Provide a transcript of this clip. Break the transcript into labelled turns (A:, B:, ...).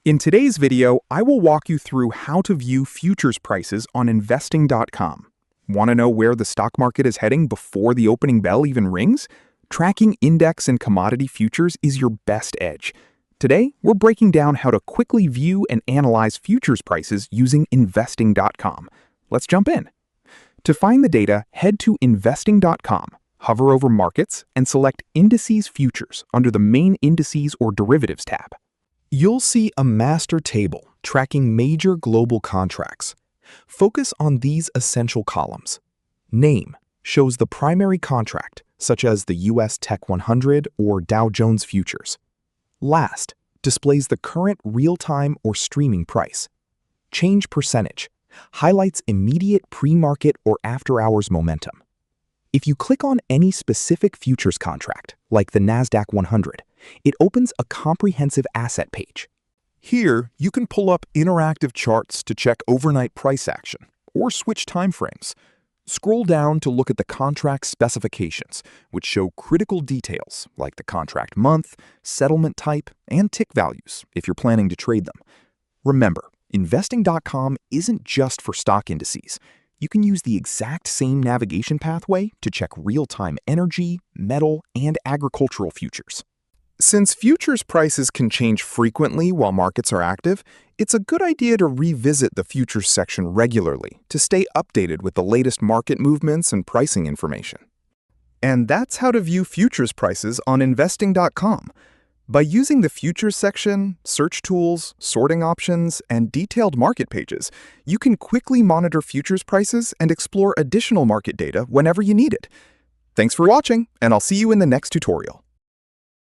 A: In today's video, I will walk you through how to view futures prices on investing.com. Want to know where the stock market is heading before the opening bell even rings? Tracking index and commodity futures is your best edge. Today, we're breaking down how to quickly view and analyze futures prices using investing.com. Let's jump in. To find the data, head to investing.com, hover over Markets, and select Indices Futures under the Main Indices or Derivatives tab. You'll see a master table tracking major global contracts. Focus on these essential columns. Name shows the primary contract, such as the US Tech 100 or Dow Jones Futures. Last displays the current real-time or streaming price. Change percentage highlights immediate pre-market or after-hours momentum. If you click on any specific futures contract, like the NASDAQ 100, it opens a comprehensive asset page. Here, you can pull up interactive charts to check overnight price action or switch timeframes. Scroll down to look at the contract specifications, which show critical details like the contract month, settlement type, and tick values if you're planning to trade them. Remember, investing.com isn't just for stock indices. You can use the exact same navigation pathway to check real-time energy, metal, and agricultural futures. Since futures prices can change frequently while markets are active, it's a good idea to revisit the futures section regularly to stay updated with the latest market movements and pricing information. And that's how to view futures prices on investing.com. By using the Futures section, search tools, sorting options, and detailed market pages, you can quickly monitor futures prices and explore additional market data whenever you need it. Thanks for watching, and I'll see you in the next tutorial.